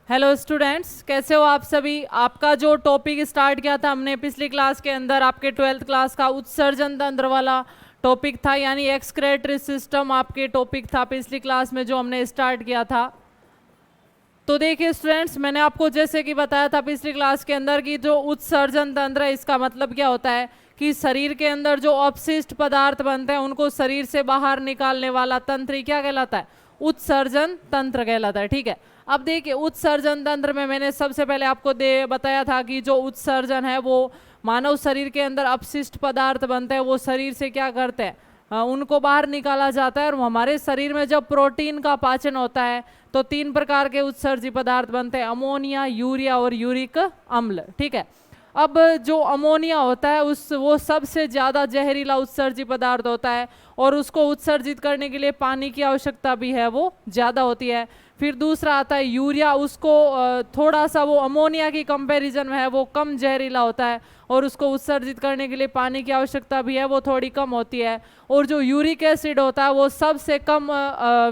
Hello students, कैसे हो आप सभी। आपका जो टॉपिक स्टार्ट किया था हमने पिछली क्लास के अंदर, आपके 12th क्लास का उत्सर्जन तंत्र वाला टॉपिक था, यानी एक्सक्रेटरी सिस्टम आपके टॉपिक था पिछली क्लास में जो हमने स्टार्ट किया था। तो देखिए स्टूडेंट्स, मैंने आपको जैसे कि बताया था पिछली क्लास के अंदर कि जो उत्सर्जन तंत्र है इसका मतलब क्या होता है कि शरीर के अंदर जो अपशिष्ट पदार्थ बनते हैं उनको शरीर से बाहर निकालने वाला तंत्र ही क्या कहलाता है, उत्सर्जन तंत्र कहलाता है। ठीक है, अब देखिए उत्सर्जन तंत्र में मैंने सबसे पहले आपको बताया था कि जो उत्सर्जन है वो मानव शरीर के अंदर अपशिष्ट पदार्थ बनते हैं, वो शरीर से क्या करते हैं, उनको बाहर निकाला जाता है। और हमारे शरीर में जब प्रोटीन का पाचन होता है तो 3 प्रकार के उत्सर्जी पदार्थ बनते हैं, अमोनिया, यूरिया और यूरिक अम्ल। ठीक है, अब जो अमोनिया होता है वो सबसे ज़्यादा जहरीला उत्सर्जी पदार्थ होता है और उसको उत्सर्जित करने के लिए पानी की आवश्यकता भी है, वो ज़्यादा होती है। फिर दूसरा आता है यूरिया, उसको थोड़ा सा वो अमोनिया की कंपैरिजन में है, वो कम जहरीला होता है और उसको उत्सर्जित करने के लिए पानी की आवश्यकता भी है, वो थोड़ी कम होती है। और जो यूरिक एसिड होता है वो सबसे कम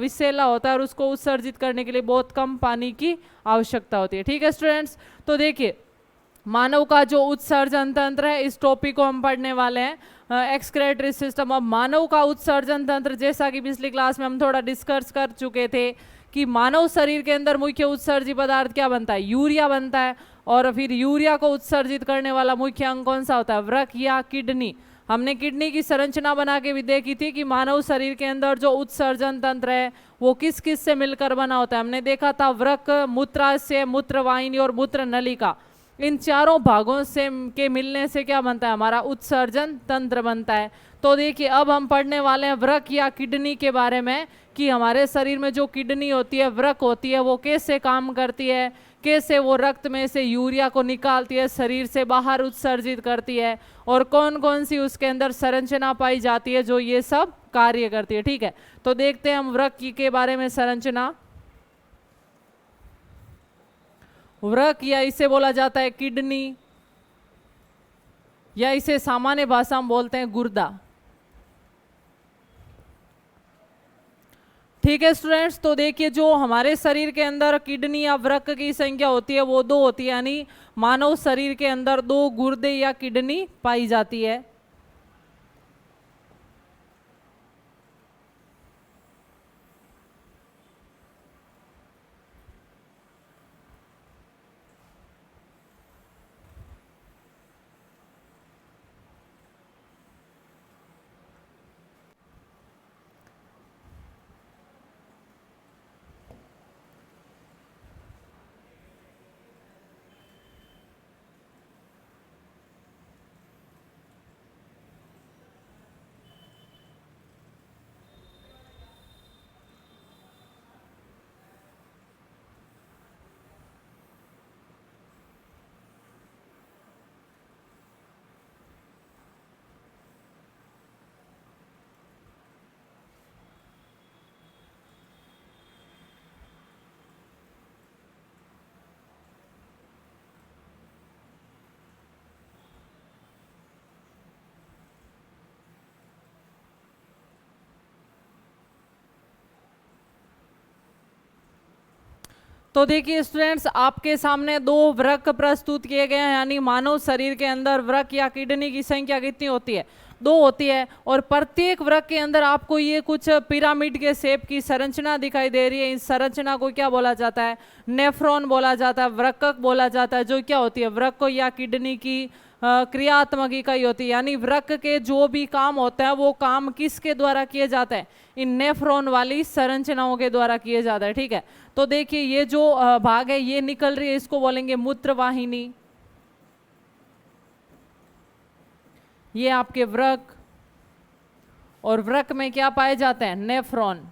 विषैला होता है और उसको उत्सर्जित करने के लिए बहुत कम पानी की आवश्यकता होती है। ठीक है स्टूडेंट्स, तो देखिए मानव का जो उत्सर्जन तंत्र है इस टॉपिक को हम पढ़ने वाले हैं, एक्सक्रेटरी सिस्टम। अब मानव का उत्सर्जन तंत्र, जैसा कि पिछली क्लास में हम थोड़ा डिस्कस कर चुके थे कि मानव शरीर के अंदर मुख्य उत्सर्जी पदार्थ क्या बनता है, यूरिया बनता है। और फिर यूरिया को उत्सर्जित करने वाला मुख्य अंग कौन सा होता है, वृक्क या किडनी। हमने किडनी की संरचना बना के भी देखी थी कि मानव शरीर के अंदर जो उत्सर्जन तंत्र है वो किस किस से मिलकर बना होता है। हमने देखा था वृक्क, मूत्राशय, मूत्रवाहिनी और मूत्र नलिका, इन चारों भागों से के मिलने से क्या बनता है, हमारा उत्सर्जन तंत्र बनता है। तो देखिए अब हम पढ़ने वाले हैं वृक्क या किडनी के बारे में कि हमारे शरीर में जो किडनी होती है, वृक्क होती है, वो कैसे काम करती है, कैसे वो रक्त में से यूरिया को निकालती है, शरीर से बाहर उत्सर्जित करती है और कौन कौन सी उसके अंदर संरचना पाई जाती है जो ये सब कार्य करती है। ठीक है, तो देखते हैं हम वृक्क के बारे में संरचना। वृक्क या इसे बोला जाता है किडनी, या इसे सामान्य भाषा में बोलते हैं गुर्दा। ठीक है स्टूडेंट्स, तो देखिए जो हमारे शरीर के अंदर किडनी या वृक्क की संख्या होती है वो 2 होती है, यानी मानव शरीर के अंदर 2 गुर्दे या किडनी पाई जाती है। तो देखिए स्टूडेंट्स, आपके सामने 2 वृक्क प्रस्तुत किए गए हैं, यानी मानव शरीर के अंदर वृक्क या किडनी की संख्या कितनी होती है, 2 होती है। और प्रत्येक वृक्क के अंदर आपको ये कुछ पिरामिड के शेप की संरचना दिखाई दे रही है। इस संरचना को क्या बोला जाता है, नेफ्रॉन बोला जाता है, वृक्क बोला जाता है, जो क्या होती है वृक्क या किडनी की क्रियात्मक इकाई होती है। यानी वृक्क के जो भी काम होते हैं वो काम किसके द्वारा किए जाते हैं, इन नेफ्रॉन वाली संरचनाओं के द्वारा किए जाता है। ठीक है, तो देखिए ये जो भाग है ये निकल रही है, इसको बोलेंगे मूत्रवाहिनी। ये आपके वृक्क, और वृक्क में क्या पाए जाते हैं, नेफ्रॉन।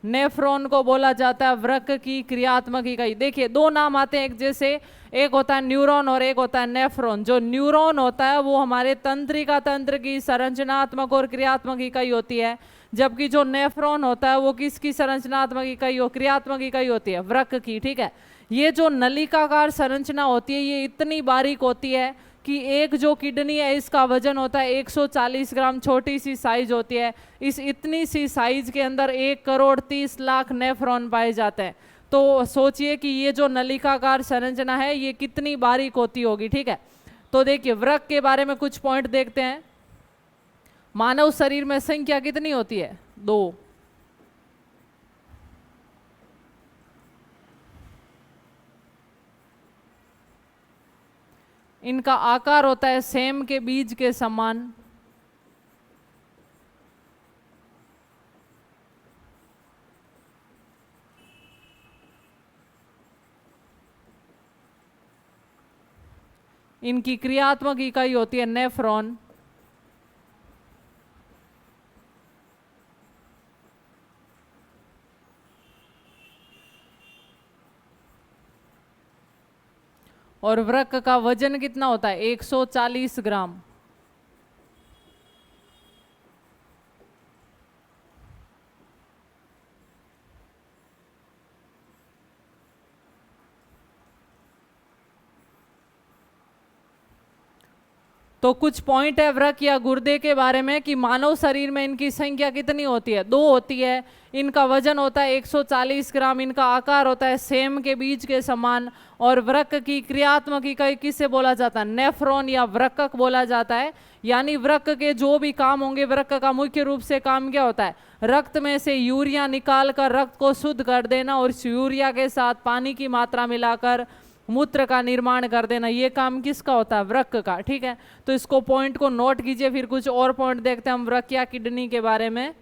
नेफ्रॉन को बोला जाता है वृक्क की क्रियात्मक इकाई। देखिए 2 नाम आते हैं एक जैसे, एक होता है न्यूरॉन और एक होता है नेफ्रॉन। जो न्यूरॉन होता है वो हमारे तंत्रिका तंत्र की संरचनात्मक और क्रियात्मक इकाई होती है, जबकि जो नेफ्रॉन होता है वो किसकी संरचनात्मक इकाई हो, क्रियात्मक इकाई होती है, वृक्क की। ठीक है, ये जो नलिकाकार संरचना होती है ये इतनी बारीक होती है कि एक जो किडनी है इसका वजन होता है 140 ग्राम, छोटी सी साइज होती है। इस इतनी सी साइज के अंदर 1 करोड़ 30 लाख नेफ्रॉन पाए जाते हैं। तो सोचिए कि ये जो नलिकाकार संरचना है ये कितनी बारीक होती होगी, ठीक है। तो देखिए वृक्क के बारे में कुछ पॉइंट देखते हैं। मानव शरीर में संख्या कितनी होती है? 2। इनका आकार होता है सेम के बीज के समान। इनकी क्रियात्मक इकाई होती है नेफ्रॉन। और वृक्क का वजन कितना होता है? 140 ग्राम। तो कुछ पॉइंट है वृक्क या गुर्दे के बारे में कि मानव शरीर में इनकी संख्या कितनी होती है? 2 होती है। इनका वजन होता है 140 ग्राम। इनका आकार होता है सेम के बीज के समान। और वृक्क की क्रियात्मक इकाई किसे बोला जाता है? नेफ्रॉन या वृक्कक बोला जाता है। यानी वृक्क के जो भी काम होंगे, वृक्क का मुख्य रूप से काम क्या होता है? रक्त में से यूरिया निकाल कर रक्त को शुद्ध कर देना और इस यूरिया के साथ पानी की मात्रा मिलाकर मूत्र का निर्माण कर देना। ये काम किसका होता है? वृक्क का, ठीक है। तो इसको पॉइंट को नोट कीजिए। फिर कुछ और पॉइंट देखते हैं हम वृक्क या किडनी के बारे में।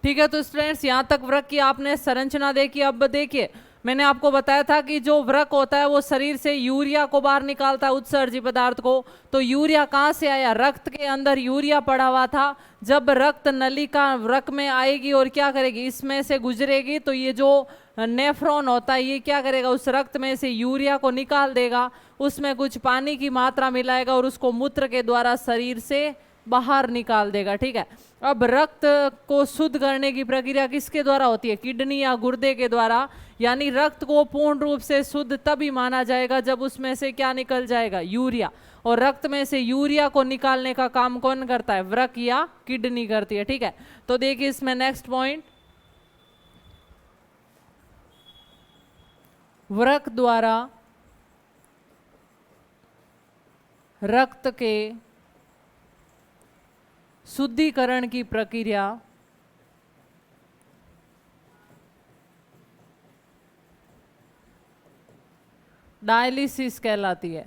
ठीक है, तो स्टूडेंट्स यहाँ तक वृक्क की आपने संरचना देखी। अब देखिए मैंने आपको बताया था कि जो वृक्क होता है वो शरीर से यूरिया को बाहर निकालता है, उत्सर्जी पदार्थ को। तो यूरिया कहाँ से आया? रक्त के अंदर यूरिया पड़ा हुआ था। जब रक्त नलिका वृक्क में आएगी और क्या करेगी? इसमें से गुजरेगी तो ये जो नेफ्रॉन होता है ये क्या करेगा? उस रक्त में से यूरिया को निकाल देगा, उसमें कुछ पानी की मात्रा मिलाएगा और उसको मूत्र के द्वारा शरीर से बाहर निकाल देगा, ठीक है। अब रक्त को शुद्ध करने की प्रक्रिया किसके द्वारा होती है? किडनी या गुर्दे के द्वारा। यानी रक्त को पूर्ण रूप से शुद्ध तभी माना जाएगा जब उसमें से क्या निकल जाएगा? यूरिया। और रक्त में से यूरिया को निकालने का काम कौन करता है? वृक्क या किडनी करती है, ठीक है। तो देखिए इसमें नेक्स्ट पॉइंट, वृक्क द्वारा रक्त के शुद्धिकरण की प्रक्रिया डायलिसिस कहलाती है।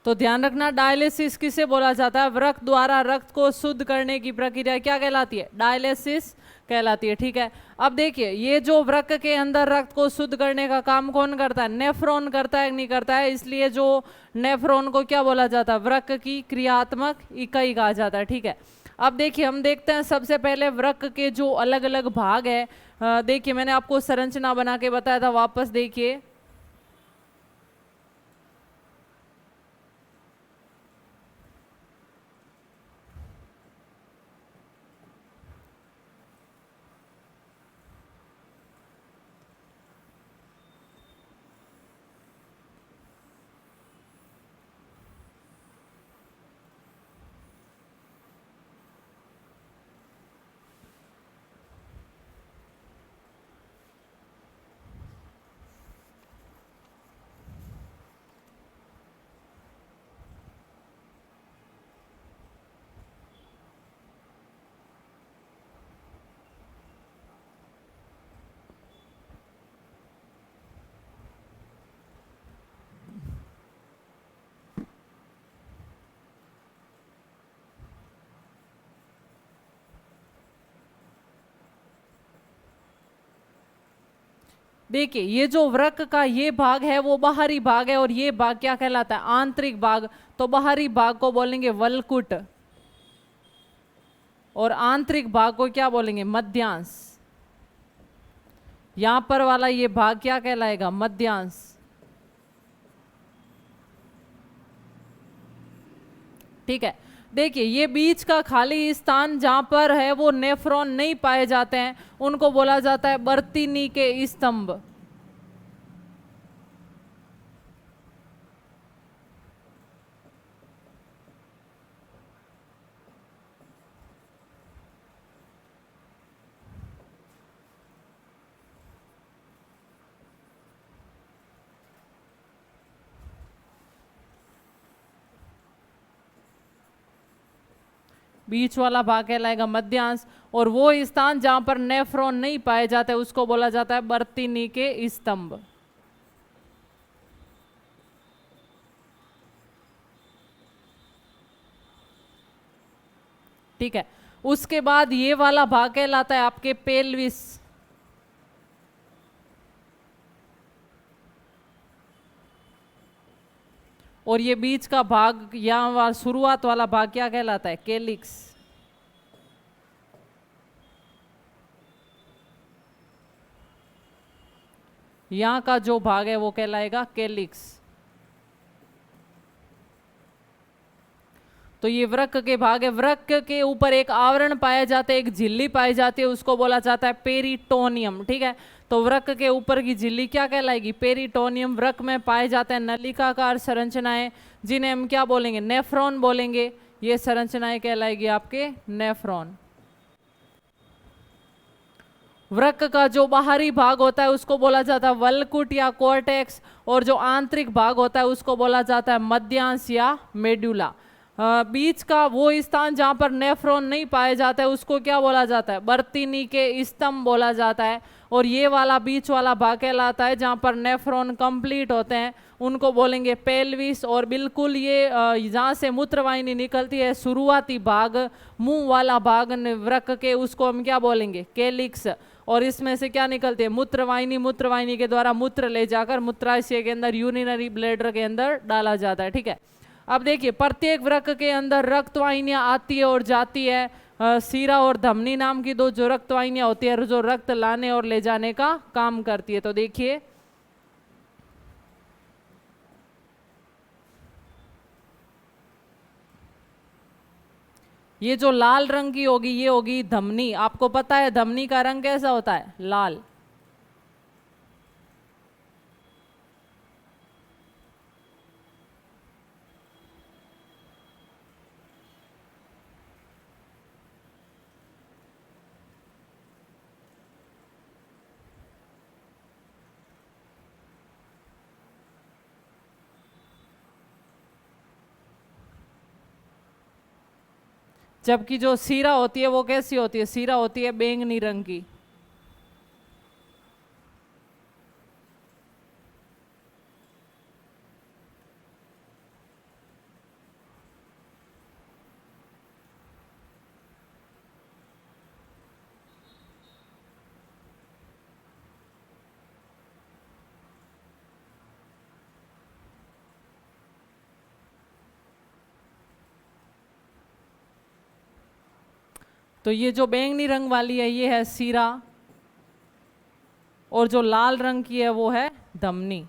तो ध्यान रखना, डायलिसिस किसे बोला जाता है? वृक्क द्वारा रक्त को शुद्ध करने की प्रक्रिया क्या कहलाती है? डायलिसिस कहलाती है, ठीक है। अब देखिए ये जो वृक्क के अंदर रक्त को शुद्ध करने का काम कौन करता है? नेफ्रॉन करता है, नहीं करता है? इसलिए जो नेफ्रॉन को क्या बोला जाता है? वृक्क की क्रियात्मक इकाई कहा जाता है, ठीक है। अब देखिए हम देखते हैं सबसे पहले वृक्क के जो अलग अलग भाग है। देखिए मैंने आपको संरचना बना के बताया था, वापस देखिए। देखिए ये जो वृक्क का ये भाग है वो बाहरी भाग है और ये भाग क्या कहलाता है, आंतरिक भाग। तो बाहरी भाग को बोलेंगे वल्कुट और आंतरिक भाग को क्या बोलेंगे, मध्यांश। यहां पर वाला ये भाग क्या कहलाएगा, मध्यांश। ठीक है। देखिए ये बीच का खाली स्थान जहां पर है वो नेफ्रॉन नहीं पाए जाते हैं, उनको बोला जाता है बर्तीनी के स्तंभ। बीच वाला भाग कहलाएगा मध्यांश और वो स्थान जहां पर नेफ्रॉन नहीं पाए जाते उसको बोला जाता है बर्तीनी के स्तंभ। ठीक है। उसके बाद ये वाला भाग कहलाता है आपके पेल्विस। और ये बीच का भाग या शुरुआत वाला भाग क्या कहलाता है, केलिक्स। यहां का जो भाग है वो कहलाएगा केलिक्स। तो ये वृक्क के भाग है। वृक्क के ऊपर एक आवरण पाया जाता है, एक झिल्ली पाई जाती है, उसको बोला जाता है पेरिटोनियम। ठीक है। तो वृक्क के ऊपर की झिल्ली क्या कहलाएगी, पेरिटोनियम। वृक्क में पाए जाते हैं नलिकाकार संरचनाएं जिन्हें हम क्या बोलेंगे, नेफ्रॉन बोलेंगे। ये संरचनाएं कहलाएगी आपके नेफ्रॉन। वृक्क का जो बाहरी भाग होता है उसको बोला जाता है वल्कुट या कोर्टेक्स और जो आंतरिक भाग होता है उसको बोला जाता है मध्यांश या मेडुला। बीच का वो स्थान जहां पर नेफ्रॉन नहीं पाए जाता है उसको क्या बोला जाता है, बर्तीनी के स्तंभ बोला जाता है। और ये वाला बीच वाला भाग कहलाता है जहां पर नेफ्रॉन कंप्लीट होते हैं, उनको बोलेंगे पेल्विस। और बिल्कुल ये जहाँ से मूत्रवाहिनी निकलती है शुरुआती भाग, मुंह वाला भाग वृक्क के, उसको हम क्या बोलेंगे, केलिक्स। और इसमें से क्या निकलती है, मूत्रवाहिनी। मूत्रवाहिनी के द्वारा मूत्र ले जाकर मूत्राशय के अंदर, यूरिनरी ब्लैडर के अंदर डाला जाता है। ठीक है। अब देखिए प्रत्येक वृक्क के अंदर रक्तवाहिनियां आती है और जाती है। सीरा और धमनी नाम की दो जो रक्तवाहिनियां होती है जो रक्त लाने और ले जाने का काम करती है। तो देखिए ये जो लाल रंग की होगी ये होगी धमनी। आपको पता है धमनी का रंग कैसा होता है, लाल। जबकि जो सीरा होती है वो कैसी होती है, सीरा होती है बैंगनी रंग की। तो ये जो बैंगनी रंग वाली है ये है सीरा और जो लाल रंग की है वो है धमनी।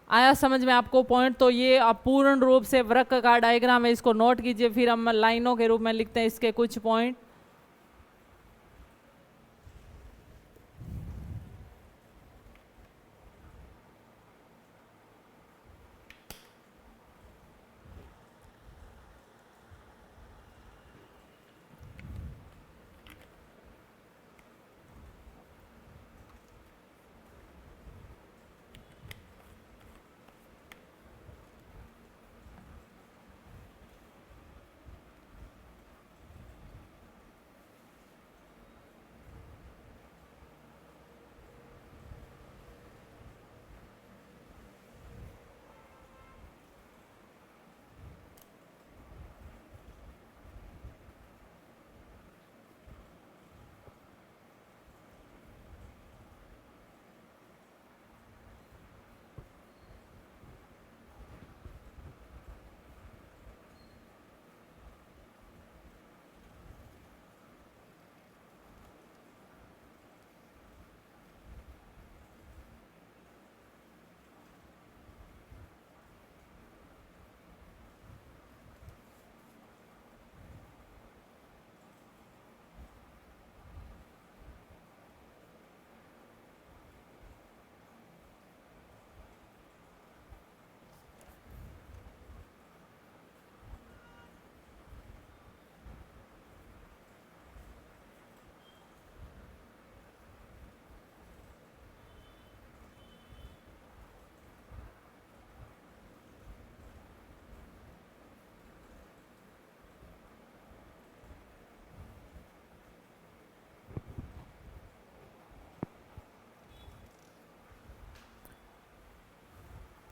आया समझ में आपको पॉइंट। तो ये अपूर्ण रूप से वृक्क का डायग्राम है, इसको नोट कीजिए। फिर हम लाइनों के रूप में लिखते हैं इसके कुछ पॉइंट।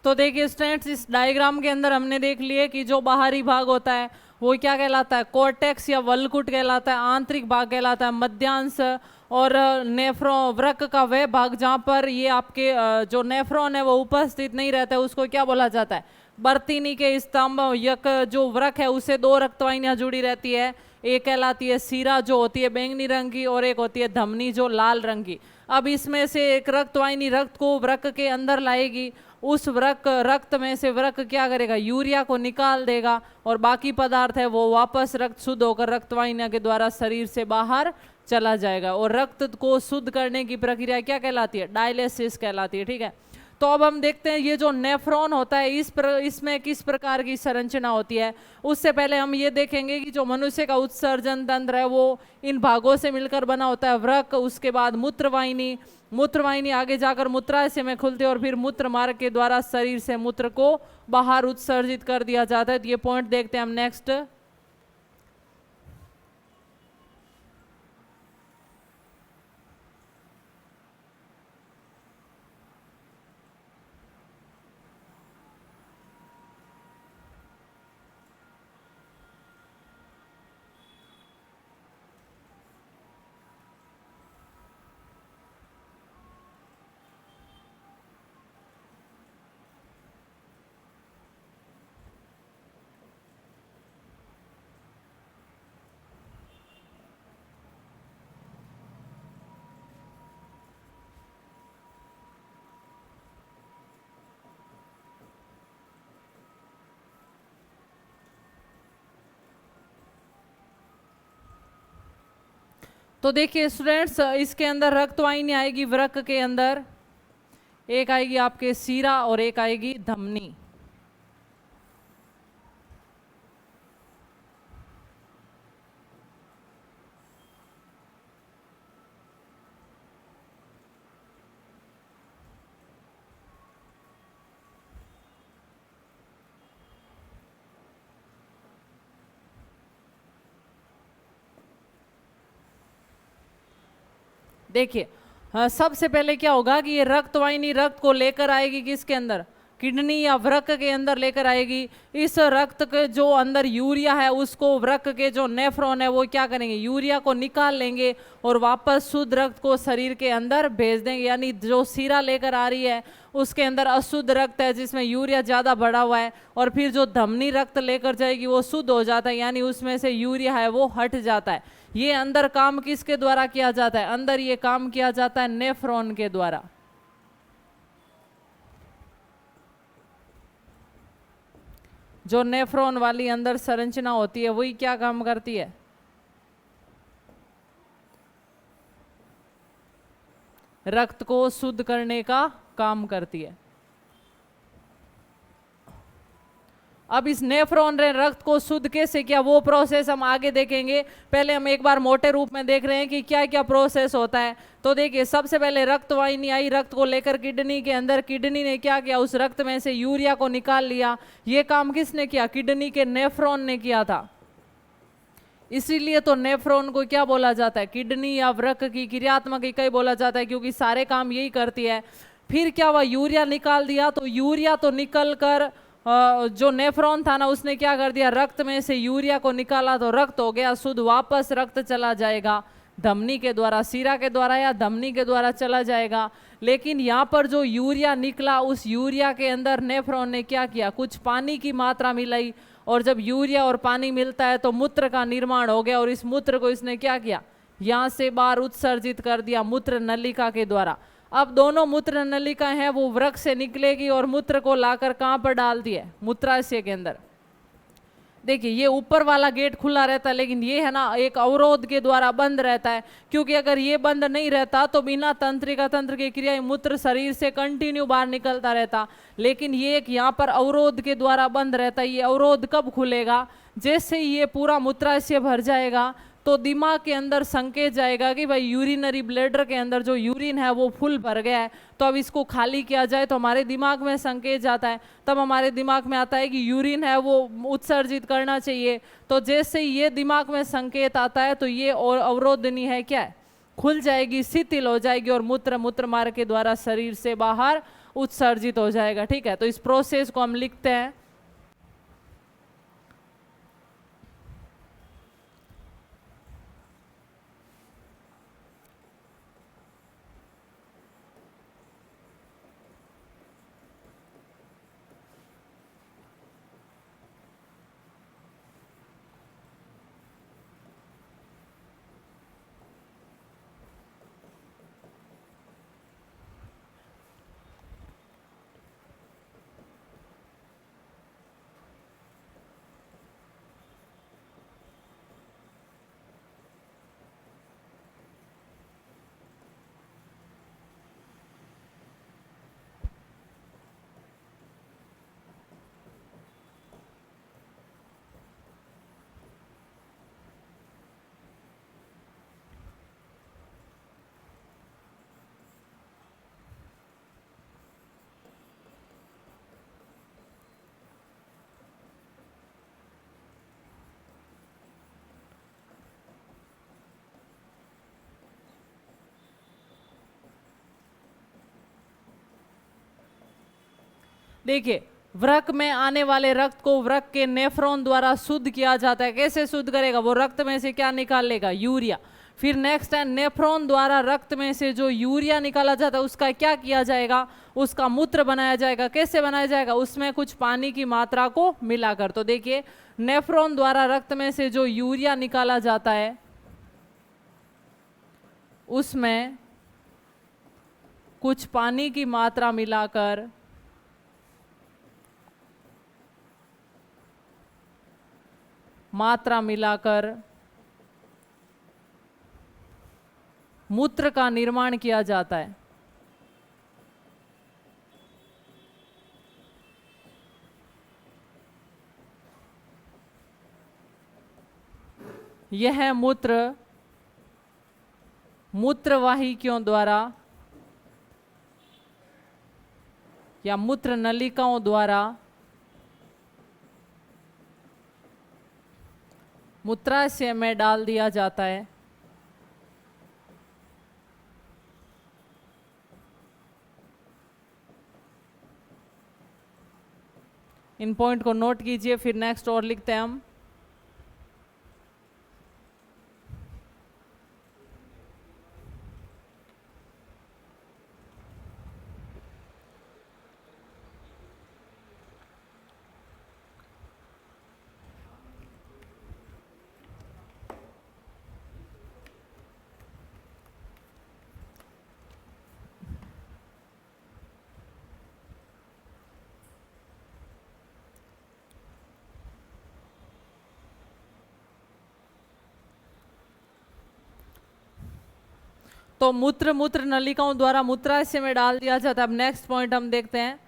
तो देखिए स्टूडेंट्स, इस डायग्राम के अंदर हमने देख लिए कि जो बाहरी भाग होता है वो क्या कहलाता है, कोर्टेक्स या वल्कुट कहलाता है, आंतरिक भाग कहलाता है मध्यांश, और नेफ्रॉन वृक्क का वह भाग जहाँ पर ये आपके जो नेफ्रॉन है वो उपस्थित नहीं रहता है उसको क्या बोला जाता है, बर्तीनी के स्तंभ। यक जो वृक्क है उससे दो रक्तवाहिनियां जुड़ी रहती है, एक कहलाती है सीरा जो होती है बैंगनी रंग की, और एक होती है धमनी जो लाल रंग की। अब इसमें से एक रक्तवाहिनी रक्त को वृक्क के अंदर लाएगी, उस रक्त में से वृक्क क्या करेगा, यूरिया को निकाल देगा, और बाकी पदार्थ है वो वापस रक्त शुद्ध होकर रक्तवाहिनियों के द्वारा शरीर से बाहर चला जाएगा। और रक्त को शुद्ध करने की प्रक्रिया क्या कहलाती है, डायलिसिस कहलाती है। ठीक है, तो अब हम देखते हैं ये जो नेफ्रॉन होता है इसमें किस प्रकार की संरचना होती है। उससे पहले हम ये देखेंगे कि जो मनुष्य का उत्सर्जन तंत्र है वो इन भागों से मिलकर बना होता है, वृक्क, उसके बाद मूत्रवाहिनी, मूत्रवाहिनी आगे जाकर मूत्राशय में खुलती है, और फिर मूत्र मार्ग के द्वारा शरीर से मूत्र को बाहर उत्सर्जित कर दिया जाता है। तो ये पॉइंट देखते हैं हम नेक्स्ट। तो देखिए स्टूडेंट्स, इसके अंदर रक्तवाहिनी आएगी वृक्क के अंदर, एक आएगी आपके सीरा और एक आएगी धमनी। देखिए सबसे पहले क्या होगा कि ये रक्तवाहिनी रक्त को लेकर आएगी किसके अंदर, किडनी या वृक्क के अंदर लेकर आएगी। इस रक्त के जो अंदर यूरिया है उसको वृक्क के जो नेफ्रॉन है वो क्या करेंगे, यूरिया को निकाल लेंगे और वापस शुद्ध रक्त को शरीर के अंदर भेज देंगे। यानी जो सीरा लेकर आ रही है उसके अंदर अशुद्ध रक्त है जिसमें यूरिया ज़्यादा बढ़ा हुआ है, और फिर जो धमनी रक्त लेकर जाएगी वो शुद्ध हो जाता है, यानी उसमें से यूरिया है वो हट जाता है। ये अंदर काम किसके द्वारा किया जाता है, अंदर ये काम किया जाता है नेफ्रॉन के द्वारा। जो नेफ्रॉन वाली अंदर संरचना होती है वही क्या काम करती है, रक्त को शुद्ध करने का काम करती है। अब इस नेफ्रॉन ने रक्त को शुद्ध कैसे किया वो प्रोसेस हम आगे देखेंगे। पहले हम एक बार मोटे रूप में देख रहे हैं कि क्या क्या प्रोसेस होता है। तो देखिए सबसे पहले रक्तवाहिनी आई रक्त को लेकर किडनी के अंदर, किडनी ने क्या किया, उस रक्त में से यूरिया को निकाल लिया। ये काम किसने किया, किडनी के नेफ्रॉन ने किया था। इसीलिए तो नेफ्रॉन को क्या बोला जाता है, किडनी या वृक्क की क्रियात्मक इकाई बोला जाता है, क्योंकि सारे काम यही करती है। फिर क्या हुआ, यूरिया निकाल दिया, तो यूरिया तो निकल कर जो नेफ्रॉन था ना उसने क्या कर दिया, रक्त में से यूरिया को निकाला तो रक्त हो गया शुद्ध, वापस रक्त चला जाएगा धमनी के द्वारा, सीरा के द्वारा या धमनी के द्वारा चला जाएगा। लेकिन यहाँ पर जो यूरिया निकला उस यूरिया के अंदर नेफ्रॉन ने क्या किया, कुछ पानी की मात्रा मिलाई, और जब यूरिया और पानी मिलता है तो मूत्र का निर्माण हो गया, और इस मूत्र को इसने क्या किया, यहाँ से बाहर उत्सर्जित कर दिया मूत्र नलिका के द्वारा। अब दोनों मूत्र नलिका है वो वृक्क से निकलेगी और मूत्र को लाकर कहाँ पर डाल दिया, मूत्राशय के अंदर। देखिए ये ऊपर वाला गेट खुला रहता है, लेकिन ये है ना एक अवरोध के द्वारा बंद रहता है, क्योंकि अगर ये बंद नहीं रहता तो बिना तंत्रिका तंत्र की क्रिया मूत्र शरीर से कंटिन्यू बाहर निकलता रहता। लेकिन ये एक यहाँ पर अवरोध के द्वारा बंद रहता है। ये अवरोध कब खुलेगा, जैसे ही ये पूरा मूत्राशय भर जाएगा तो दिमाग के अंदर संकेत जाएगा कि भाई यूरिनरी ब्लैडर के अंदर जो यूरिन है वो फुल भर गया है, तो अब इसको खाली किया जाए। तो हमारे दिमाग में संकेत जाता है, तब हमारे दिमाग में आता है कि यूरिन है वो उत्सर्जित करना चाहिए। तो जैसे ही ये दिमाग में संकेत आता है तो ये और अवरोधनी है क्या है, खुल जाएगी, शिथिल हो जाएगी, और मूत्र मार्ग के द्वारा शरीर से बाहर उत्सर्जित हो जाएगा। ठीक है, तो इस प्रोसेस को हम लिखते हैं। देखिए, वृक्क में आने वाले रक्त को वृक्क के नेफ्रॉन द्वारा शुद्ध किया जाता है। कैसे शुद्ध करेगा? वो रक्त में से क्या निकाल लेगा? यूरिया। फिर नेक्स्ट है, नेफ्रॉन द्वारा रक्त में से जो यूरिया निकाला जाता है उसका क्या किया जाएगा? उसका मूत्र बनाया जाएगा। कैसे बनाया जाएगा? उसमें कुछ पानी की मात्रा को मिलाकर। तो देखिए, नेफ्रॉन द्वारा रक्त में से जो यूरिया निकाला जाता है उसमें कुछ पानी की मात्रा मिलाकर मूत्र का निर्माण किया जाता है। यह मूत्र मूत्रवाहिकियों द्वारा या मूत्र नलिकाओं द्वारा मूत्राशय में डाल दिया जाता है। इन पॉइंट को नोट कीजिए। फिर नेक्स्ट और लिखते हैं हम। तो मूत्र नलिकाओं द्वारा मूत्राशय में डाल दिया जाता है। अब नेक्स्ट पॉइंट हम देखते हैं।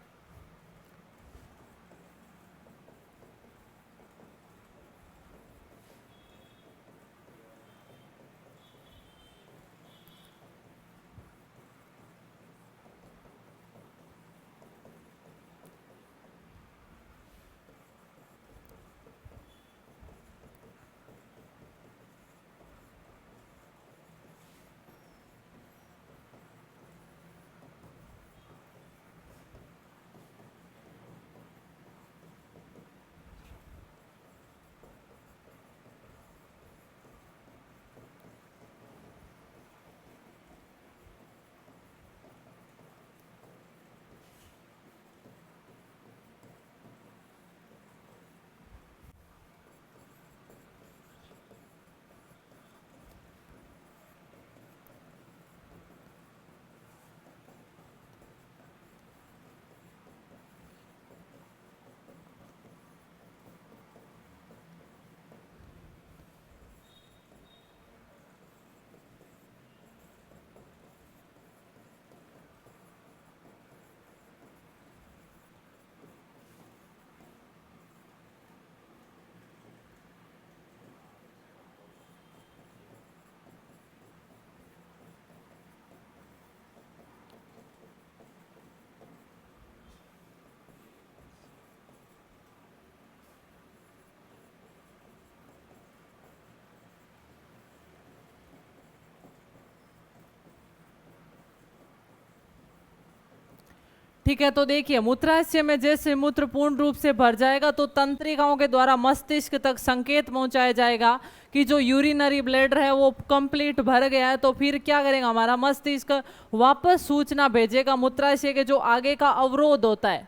ठीक है, तो देखिए मूत्राशय में जैसे मूत्र पूर्ण रूप से भर जाएगा तो तंत्रिकाओं के द्वारा मस्तिष्क तक संकेत पहुंचाया जाएगा कि जो यूरिनरी ब्लैडर है वो कंप्लीट भर गया है। तो फिर क्या करेगा हमारा मस्तिष्क, वापस सूचना भेजेगा मूत्राशय के जो आगे का अवरोध होता है।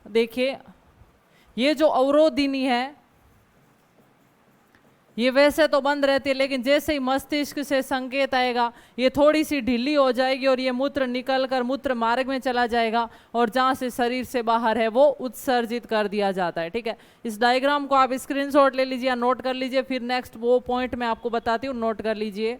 देखिए ये जो अवरोधिनी है ये वैसे तो बंद रहती है, लेकिन जैसे ही मस्तिष्क से संकेत आएगा ये थोड़ी सी ढीली हो जाएगी और ये मूत्र निकल कर मूत्र मार्ग में चला जाएगा और जहां से शरीर से बाहर है वो उत्सर्जित कर दिया जाता है। ठीक है, इस डायग्राम को आप स्क्रीनशॉट ले लीजिए या नोट कर लीजिए, फिर नेक्स्ट वो पॉइंट मैं आपको बताती हूँ, नोट कर लीजिए।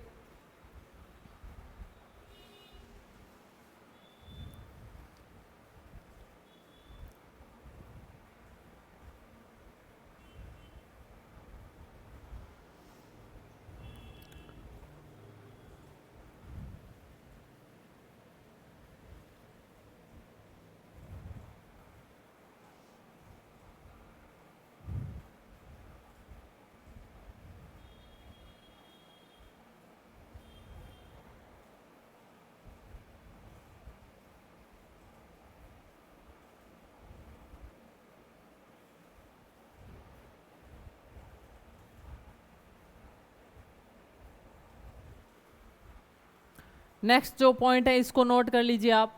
नेक्स्ट जो पॉइंट है इसको नोट कर लीजिए आप।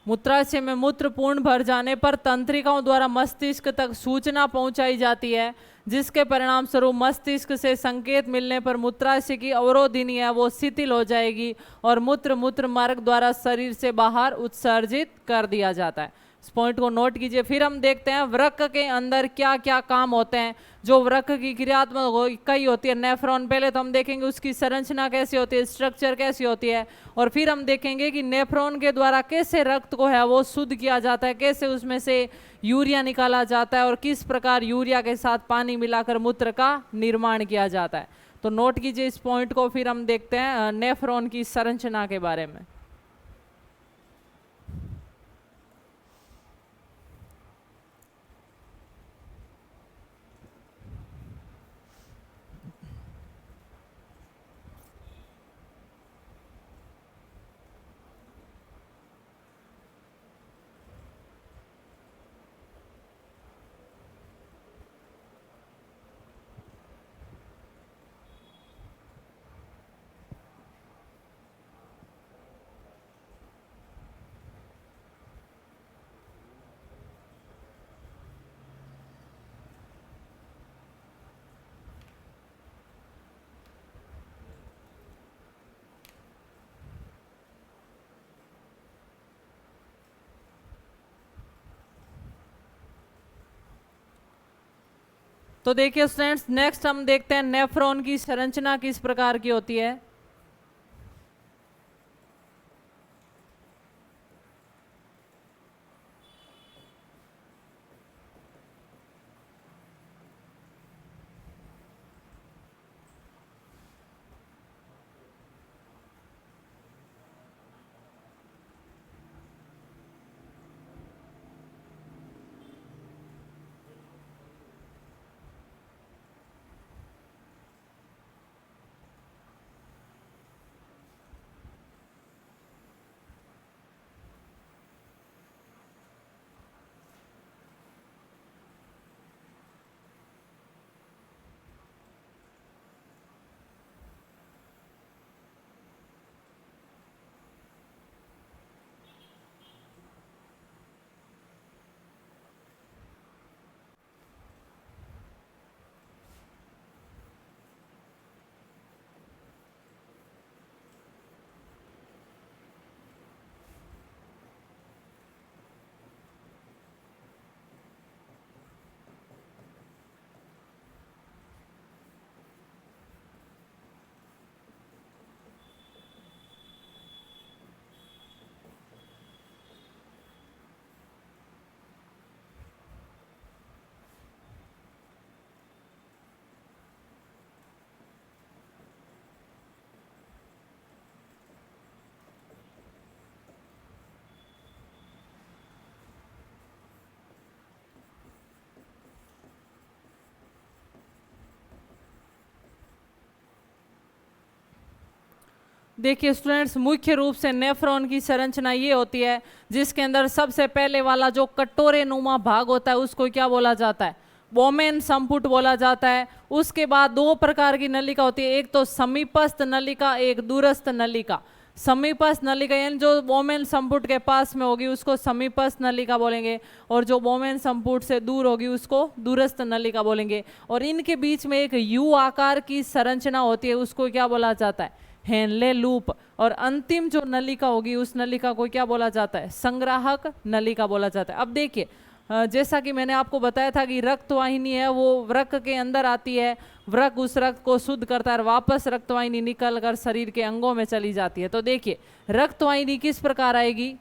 मूत्राशय में मूत्र पूर्ण भर जाने पर तंत्रिकाओं द्वारा मस्तिष्क तक सूचना पहुंचाई जाती है, जिसके परिणाम स्वरूप मस्तिष्क से संकेत मिलने पर मूत्राशय की अवरोधिनी है वो शिथिल हो जाएगी और मूत्र मार्ग द्वारा शरीर से बाहर उत्सर्जित कर दिया जाता है। इस पॉइंट को नोट कीजिए। फिर हम देखते हैं वृक्क के अंदर क्या क्या काम होते हैं। जो वृक्क की क्रियात्मक इकाई होती है नेफ्रॉन, पहले तो हम देखेंगे उसकी संरचना कैसी होती है, स्ट्रक्चर कैसी होती है, और फिर हम देखेंगे कि नेफ्रॉन के द्वारा कैसे रक्त को है वो शुद्ध किया जाता है, कैसे उसमें से यूरिया निकाला जाता है और किस प्रकार यूरिया के साथ पानी मिलाकर मूत्र का निर्माण किया जाता है। तो नोट कीजिए इस पॉइंट को। फिर हम देखते हैं नेफ्रॉन की संरचना के बारे में। तो देखिए स्टूडेंट्स, नेक्स्ट हम देखते हैं नेफ्रॉन की संरचना किस प्रकार की होती है। देखिए स्टूडेंट्स, मुख्य रूप से नेफ्रॉन की संरचना ये होती है जिसके अंदर सबसे पहले वाला जो कटोरे नुमा भाग होता है उसको क्या बोला जाता है? बोमेन संपुट बोला जाता है। उसके बाद दो प्रकार की नलिका होती है, एक तो समीपस्थ नलिका, एक दूरस्थ नलिका। समीपस्थ नलिका यानी जो बोमेन संपुट के पास में होगी उसको समीपस्थ नलिका बोलेंगे, और जो बोमेन संपुट से दूर होगी उसको दूरस्थ नलिका बोलेंगे। और इनके बीच में एक यू आकार की संरचना होती है, उसको क्या बोला जाता है? Henle loop. और अंतिम जो नलिका होगी उस नलिका को क्या बोला जाता है? संग्राहक नलिका बोला जाता है। अब देखिए, जैसा कि मैंने आपको बताया था कि रक्त वाहिनी है वो वृक्क के अंदर आती है, वृक्क उस रक्त को शुद्ध करता है और वापस रक्त वाहिनी निकल कर शरीर के अंगों में चली जाती है। तो देखिए रक्त वाहिनी किस प्रकार आएगी,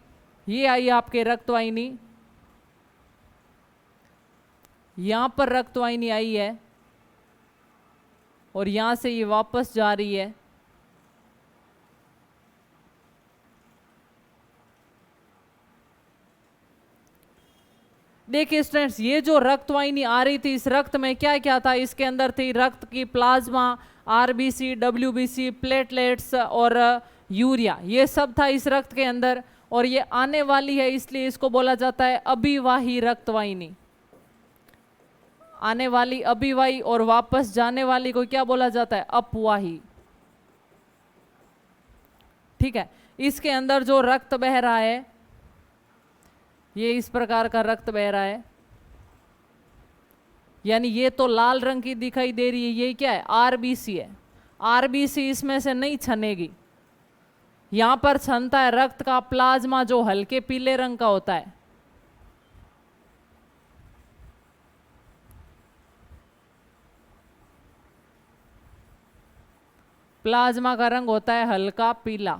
ये आई आपके रक्त वाहिनी, यहां पर रक्त वाहिनी आई है और यहां से ये वापस जा रही है। देखिए स्टूडेंट्स, ये जो रक्त वाहिनी आ रही थी इस रक्त में क्या क्या था? इसके अंदर थी रक्त की प्लाज्मा, आरबीसी, डब्ल्यूबीसी, प्लेटलेट्स और यूरिया, ये सब था इस रक्त के अंदर। और ये आने वाली है इसलिए इसको बोला जाता है अभिवाही रक्त वाहिनी। आने वाली अभिवाही और वापस जाने वाली को क्या बोला जाता है? अपवाही। ठीक है, इसके अंदर जो रक्त बह रहा है ये इस प्रकार का रक्त बह रहा है, यानी ये तो लाल रंग की दिखाई दे रही है, ये क्या है? आरबीसी है। आरबीसी इसमें से नहीं छनेगी, यहां पर छनता है रक्त का प्लाज्मा जो हल्के पीले रंग का होता है। प्लाज्मा का रंग होता है हल्का पीला।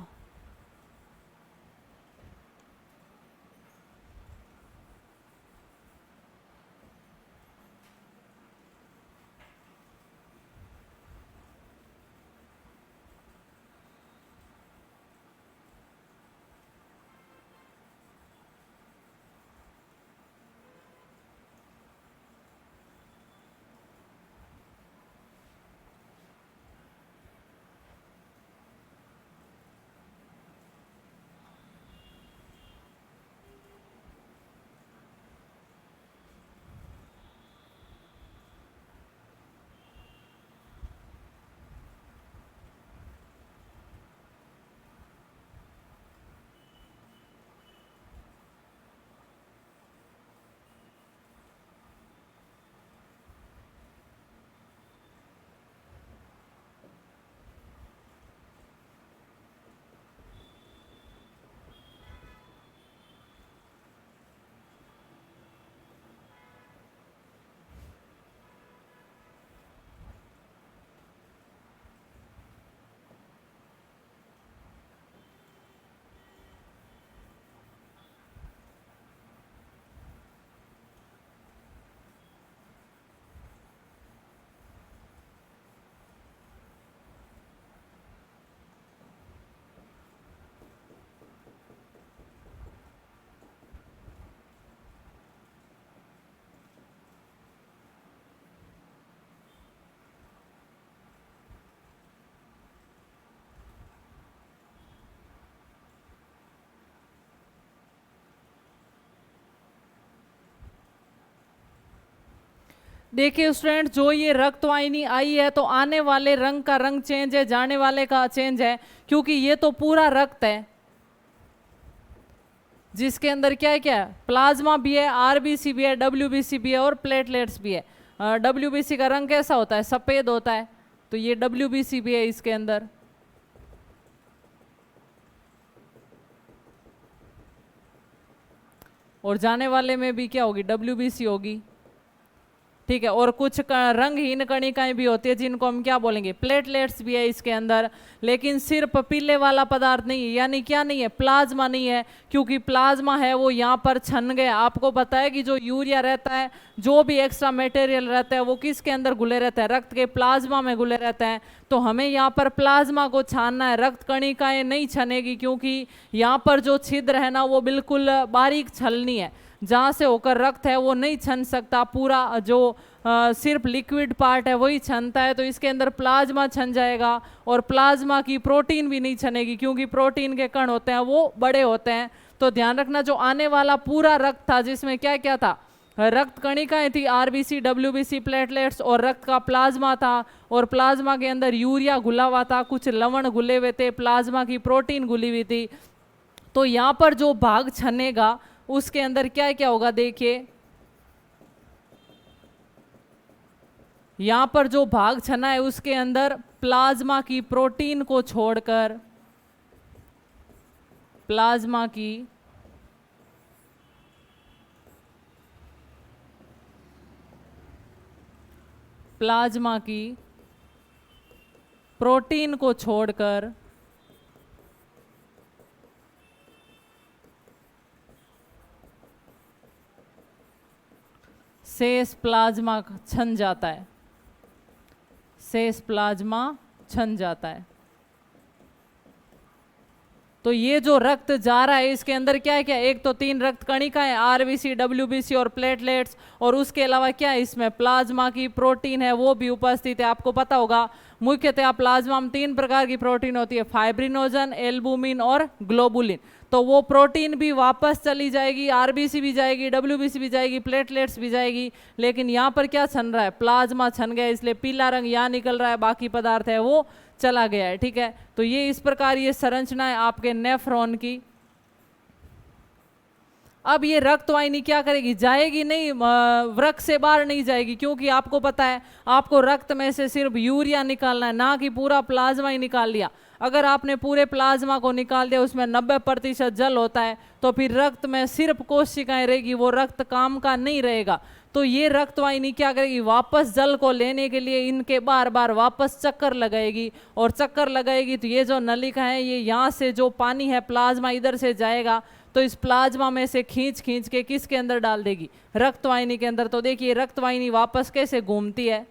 देखिए स्टूडेंट, जो ये रक्त वाहिनी आई है तो आने वाले रंग का रंग चेंज है, जाने वाले का चेंज है, क्योंकि ये तो पूरा रक्त है जिसके अंदर क्या है, क्या है? प्लाज्मा भी है, आरबीसी भी है, डब्ल्यूबीसी भी है और प्लेटलेट्स भी है। डब्ल्यूबीसी का रंग कैसा होता है? सफेद होता है, तो ये डब्ल्यूबीसी भी है इसके अंदर। और जाने वाले में भी क्या होगी? डब्ल्यूबीसी होगी। ठीक है, और कुछ रंगहीन कणिकाएं भी होती है जिनको हम क्या बोलेंगे? प्लेटलेट्स भी है इसके अंदर। लेकिन सिर्फ पीले वाला पदार्थ नहीं है, यानी क्या नहीं है? प्लाज्मा नहीं है, क्योंकि प्लाज्मा है वो यहाँ पर छन गया। आपको पता है कि जो यूरिया रहता है, जो भी एक्स्ट्रा मटेरियल रहता है वो किसके अंदर घुले रहता है? रक्त के प्लाज्मा में घुले रहता है। तो हमें यहाँ पर प्लाज्मा को छानना है, रक्त कणिकाएं नहीं छनेगी, क्योंकि यहाँ पर जो छिद्र है ना वो बिल्कुल बारीक छलनी है। जहाँ से होकर रक्त है वो नहीं छन सकता, पूरा जो सिर्फ लिक्विड पार्ट है वही छनता है, तो इसके अंदर प्लाज्मा छन जाएगा। और प्लाज्मा की प्रोटीन भी नहीं छनेगी, क्योंकि प्रोटीन के कण होते हैं वो बड़े होते हैं। तो ध्यान रखना, जो आने वाला पूरा रक्त था जिसमें क्या क्या था, रक्त कणिकाएं थी, आरबीसी, डब्ल्यूबीसी, प्लेटलेट्स, और रक्त का प्लाज्मा था, और प्लाज्मा के अंदर यूरिया घुला हुआ था, कुछ लवण घुले हुए थे, प्लाज्मा की प्रोटीन घुली हुई थी। तो यहाँ पर जो भाग छनेगा उसके अंदर क्या क्या होगा, देखिए यहाँ पर जो भाग छना है उसके अंदर प्लाज्मा की प्रोटीन को छोड़कर प्लाज्मा की प्रोटीन को छोड़कर शेष प्लाज्मा छन जाता है, शेष प्लाज्मा छन जाता है। तो ये जो रक्त जा रहा है इसके अंदर क्या है, क्या एक तो 3 रक्त कणिकाएं, आरबीसी, डब्ल्यूबीसी और प्लेटलेट्स, और उसके अलावा क्या है इसमें प्लाज्मा की प्रोटीन है वो भी उपस्थित है। आपको पता होगा मुख्यतः प्लाज्मा में 3 प्रकार की प्रोटीन होती है, फाइब्रिनोजन, एल्बुमिन और ग्लोबुलिन। तो वो प्रोटीन भी वापस चली जाएगी, आरबीसी भी जाएगी, डब्ल्यूबीसी भी जाएगी, प्लेटलेट्स भी जाएगी, लेकिन यहाँ पर क्या छन रहा है, प्लाज्मा छन गया, इसलिए पीला रंग यहाँ निकल रहा है, बाकी पदार्थ है वो चला गया है। ठीक है, तो ये इस प्रकार ये संरचना है आपके नेफ्रॉन की। अब ये रक्त वाहिनी क्या करेगी, जाएगी नहीं, वृक्क से बाहर नहीं जाएगी, क्योंकि आपको पता है आपको रक्त में से सिर्फ यूरिया निकालना है, ना कि पूरा प्लाज्मा ही निकाल लिया। अगर आपने पूरे प्लाज्मा को निकाल दिया, उसमें 90% जल होता है, तो फिर रक्त में सिर्फ कोशिकाएं रहेगी, वो रक्त काम का नहीं रहेगा। तो ये रक्त वाहिनी क्या करेगी, वापस जल को लेने के लिए इनके बार बार वापस चक्कर लगाएगी, और चक्कर लगाएगी तो ये जो नलिका है, ये यहाँ से जो पानी है प्लाज्मा इधर से जाएगा, तो इस प्लाज्मा में से खींच खींच के किसके अंदर डाल देगी, रक्त वाहिनी के अंदर। तो देखिए रक्त वाहिनी वापस कैसे घूमती है,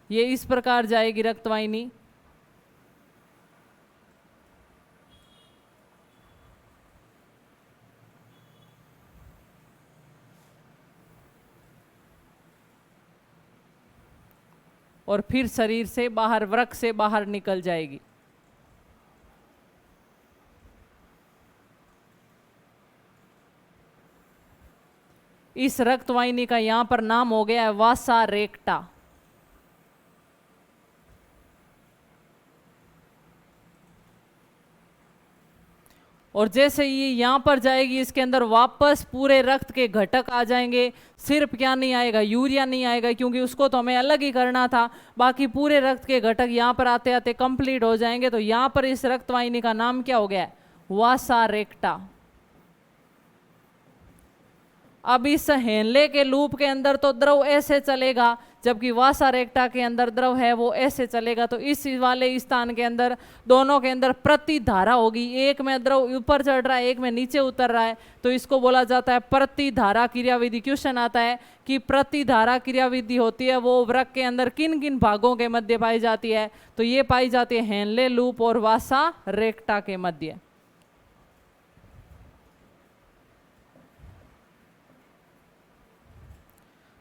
ये इस प्रकार जाएगी रक्त वाहिनी। और फिर शरीर से बाहर, वृक्क से बाहर निकल जाएगी। इस रक्त वाहिनी का यहां पर नाम हो गया है वासा रेक्टा। और जैसे ये यहाँ पर जाएगी, इसके अंदर वापस पूरे रक्त के घटक आ जाएंगे। सिर्फ क्या नहीं आएगा, यूरिया नहीं आएगा, क्योंकि उसको तो हमें अलग ही करना था। बाकी पूरे रक्त के घटक यहाँ पर आते आते कंप्लीट हो जाएंगे। तो यहाँ पर इस रक्त वाहिनी का नाम क्या हो गया है, वासा रेक्टा। अब इस हेनले के लूप के अंदर तो द्रव ऐसे चलेगा, जबकि वासा रेक्टा के अंदर द्रव है वो ऐसे चलेगा। तो इस वाले स्थान के अंदर दोनों के अंदर प्रतिधारा होगी, एक में द्रव ऊपर चढ़ रहा है, एक में नीचे उतर रहा है, तो इसको बोला जाता है प्रतिधारा क्रियाविधि। क्वेश्चन आता है कि प्रतिधारा क्रियाविधि होती है वो वृक्क के अंदर किन किन भागों के मध्य पाई जाती है, तो ये पाई जाती है हेनले लूप और वासा रेक्टा के मध्य।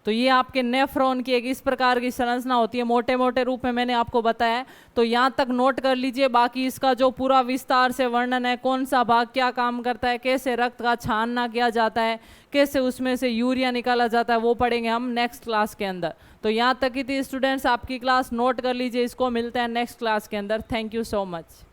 तो ये आपके नेफ्रॉन की एक इस प्रकार की संरचना होती है, मोटे मोटे रूप में मैंने आपको बताया। तो यहाँ तक नोट कर लीजिए, बाकी इसका जो पूरा विस्तार से वर्णन है, कौन सा भाग क्या काम करता है, कैसे रक्त का छानना किया जाता है, कैसे उसमें से यूरिया निकाला जाता है, वो पढ़ेंगे हम नेक्स्ट क्लास के अंदर। तो यहाँ तक की थी स्टूडेंट्स आपकी क्लास, नोट कर लीजिए, इसको मिलते हैं नेक्स्ट क्लास के अंदर। Thank you so much.